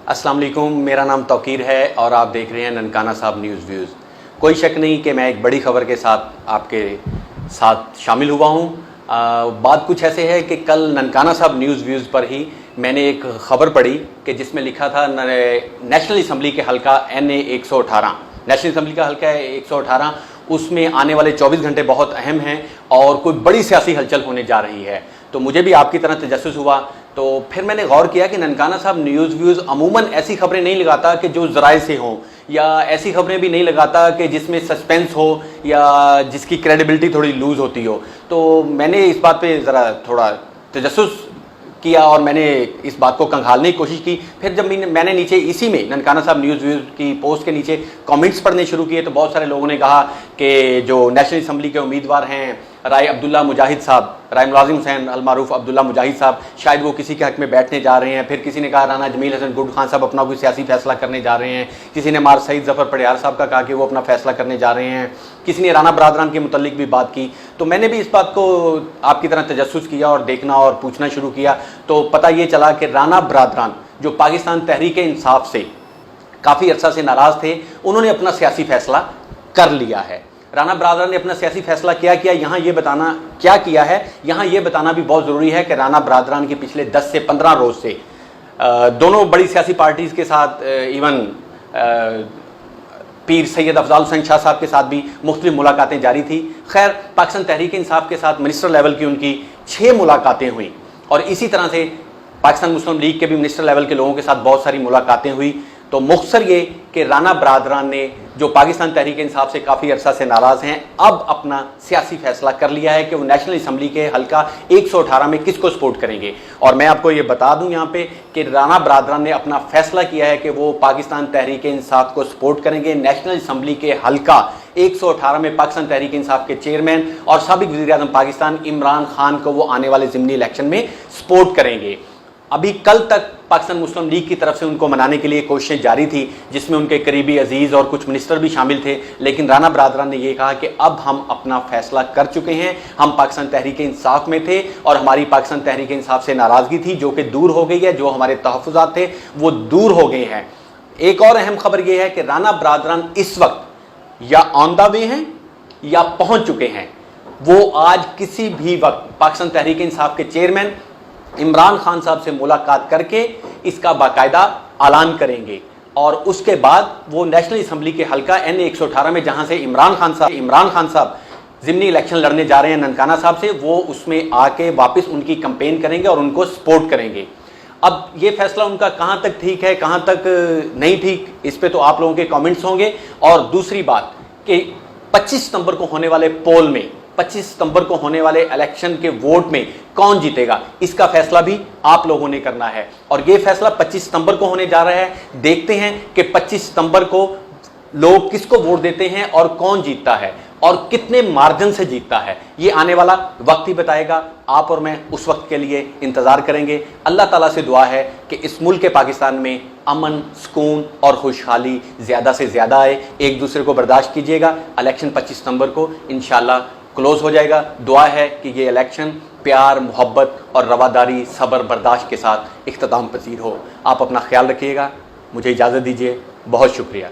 अस्सलाम वालेकुम, मेरा नाम तौकीर है और आप देख रहे हैं ननकाना साहब न्यूज़ व्यूज़। कोई शक नहीं कि मैं एक बड़ी ख़बर के साथ आपके साथ शामिल हुआ हूँ। बात कुछ ऐसे है कि कल ननकाना साहब न्यूज़ व्यूज़ पर ही मैंने एक ख़बर पढ़ी कि जिसमें लिखा था नेशनल असम्बली के हल्का NA 118, नेशनल असम्बली का हल्का है 118, उसमें आने वाले 24 घंटे बहुत अहम हैं और कोई बड़ी सियासी हलचल होने जा रही है। तो मुझे भी आपकी तरह तजस्सुस हुआ, तो फिर मैंने गौर किया कि ननकाना साहब न्यूज़ व्यूज़ अमूमन ऐसी खबरें नहीं लगाता कि जो ज़राए से हों, या ऐसी खबरें भी नहीं लगाता कि जिसमें सस्पेंस हो या जिसकी क्रेडिबिलिटी थोड़ी लूज़ होती हो। तो मैंने इस बात पे ज़रा थोड़ा तजस्सुस किया और मैंने इस बात को कंघालने की कोशिश की। फिर जब मैंने नीचे इसी में ननकाना साहब न्यूज़ व्यूज़ की पोस्ट के नीचे कमेंट्स पढ़ने शुरू किए तो बहुत सारे लोगों ने कहा कि जो नेशनल असम्बली के उम्मीदवार हैं राय अब्दुल्ला मुजाहिद साहब, राय मुलाजिम हुसैन अलमारूफ अब्दुल्ला मुजाहिद साहब, शायद वो किसी के हक में बैठने जा रहे हैं। फिर किसी ने कहा राना जमील हसन गुड खान साहब अपना कोई सियासी फैसला करने जा रहे हैं। किसी ने मार सईद जफ़र पटियार साहब का कहा कि वो अपना फैसला करने जा रहे हैं। किसी ने राना बरादरान के मुतल्लिक भी बात की। तो मैंने भी इस बात को आपकी तरह तजस्सुस किया और देखना और पूछना शुरू किया। तो पता ये चला कि राना बरादरान जो पाकिस्तान तहरीक इंसाफ से काफ़ी अर्सा से नाराज़ थे, उन्होंने अपना सियासी फैसला कर लिया है। राना बरादरान ने अपना सियासी फैसला क्या किया, यहाँ ये बताना क्या किया है, यहाँ ये बताना भी बहुत ज़रूरी है कि राना बरादरान की पिछले 10 से 15 रोज़ से दोनों बड़ी सियासी पार्टीज़ के साथ, इवन पीर सैयद अफजाल हुसैन शाह साहब के साथ भी मुख्तलिफ मुलाकातें जारी थी। खैर, पाकिस्तान तहरीक इंसाफ के साथ मिनिस्टर लेवल की उनकी 6 मुलाकातें हुई और इसी तरह से पाकिस्तान मुस्लिम लीग के भी मिनिस्टर लेवल के लोगों के साथ बहुत सारी मुलाकातें हुई। तो मुख्तसर ये कि राना बरादरान ने जो पाकिस्तान तहरीक इंसाफ से काफ़ी अरसा से नाराज़ हैं, अब अपना सियासी फैसला कर लिया है कि वो नेशनल असम्बली के हल्का 118 में किसको सपोर्ट करेंगे। और मैं आपको ये बता दूं यहाँ पे कि राना बरादरान ने अपना फैसला किया है कि वो पाकिस्तान तहरीक इंसाफ को सपोर्ट करेंगे। नेशनल असम्बली के हल्का 118 में पाकिस्तान तहरीक इंसाफ के चेयरमैन और साबिक वज़ीर-ए-आज़म पाकिस्तान इमरान खान को वो आने वाले ज़िमनी इलेक्शन में सपोर्ट करेंगे। अभी कल तक पाकिस्तान मुस्लिम लीग की तरफ से उनको मनाने के लिए कोशिशें जारी थी, जिसमें उनके करीबी अजीज़ और कुछ मिनिस्टर भी शामिल थे। लेकिन राना बरादरान ने यह कहा कि अब हम अपना फैसला कर चुके हैं, हम पाकिस्तान तहरीक इंसाफ में थे और हमारी पाकिस्तान तहरीक इंसाफ से नाराज़गी थी जो कि दूर हो गई है, जो हमारे तहफ़्फ़ुज़ात थे वो दूर हो गए हैं। एक और अहम खबर यह है कि राना बरादरान इस वक्त या ऑन द वे हैं या पहुँच चुके हैं। वो आज किसी भी वक्त पाकिस्तान तहरीक इंसाफ के चेयरमैन इमरान खान साहब से मुलाकात करके इसका बाकायदा ऐलान करेंगे और उसके बाद वो नेशनल असम्बली के हल्का NA 118 में जहां से इमरान खान साहब ज़िमनी इलेक्शन लड़ने जा रहे हैं ननकाना साहब से, वो उसमें आके वापस उनकी कैंपेन करेंगे और उनको सपोर्ट करेंगे। अब ये फैसला उनका कहां तक ठीक है, कहां तक नहीं ठीक, इस पे तो आप लोगों के कमेंट्स होंगे। और दूसरी बात कि 25 सितंबर को होने वाले पोल में, 25 सितंबर को होने वाले इलेक्शन के वोट में कौन जीतेगा, इसका फैसला भी आप लोगों ने करना है। और यह फैसला 25 सितंबर को होने जा रहा है। देखते हैं कि 25 सितंबर को लोग किसको वोट देते हैं और कौन जीतता है और कितने मार्जिन से जीतता है, ये आने वाला वक्त ही बताएगा। आप और मैं उस वक्त के लिए इंतज़ार करेंगे। अल्लाह ताला से दुआ है कि इस मुल्क पाकिस्तान में अमन, सुकून और खुशहाली ज़्यादा से ज़्यादा आए। एक दूसरे को बर्दाश्त कीजिएगा। इलेक्शन 25 सितंबर को इंशाअल्लाह क्लोज हो जाएगा। दुआ है कि ये इलेक्शन प्यार, मोहब्बत और रवादारी, सब्र, बर्दाश्त के साथ इख्तिताम पजीर हो। आप अपना ख्याल रखिएगा। मुझे इजाज़त दीजिए। बहुत शुक्रिया।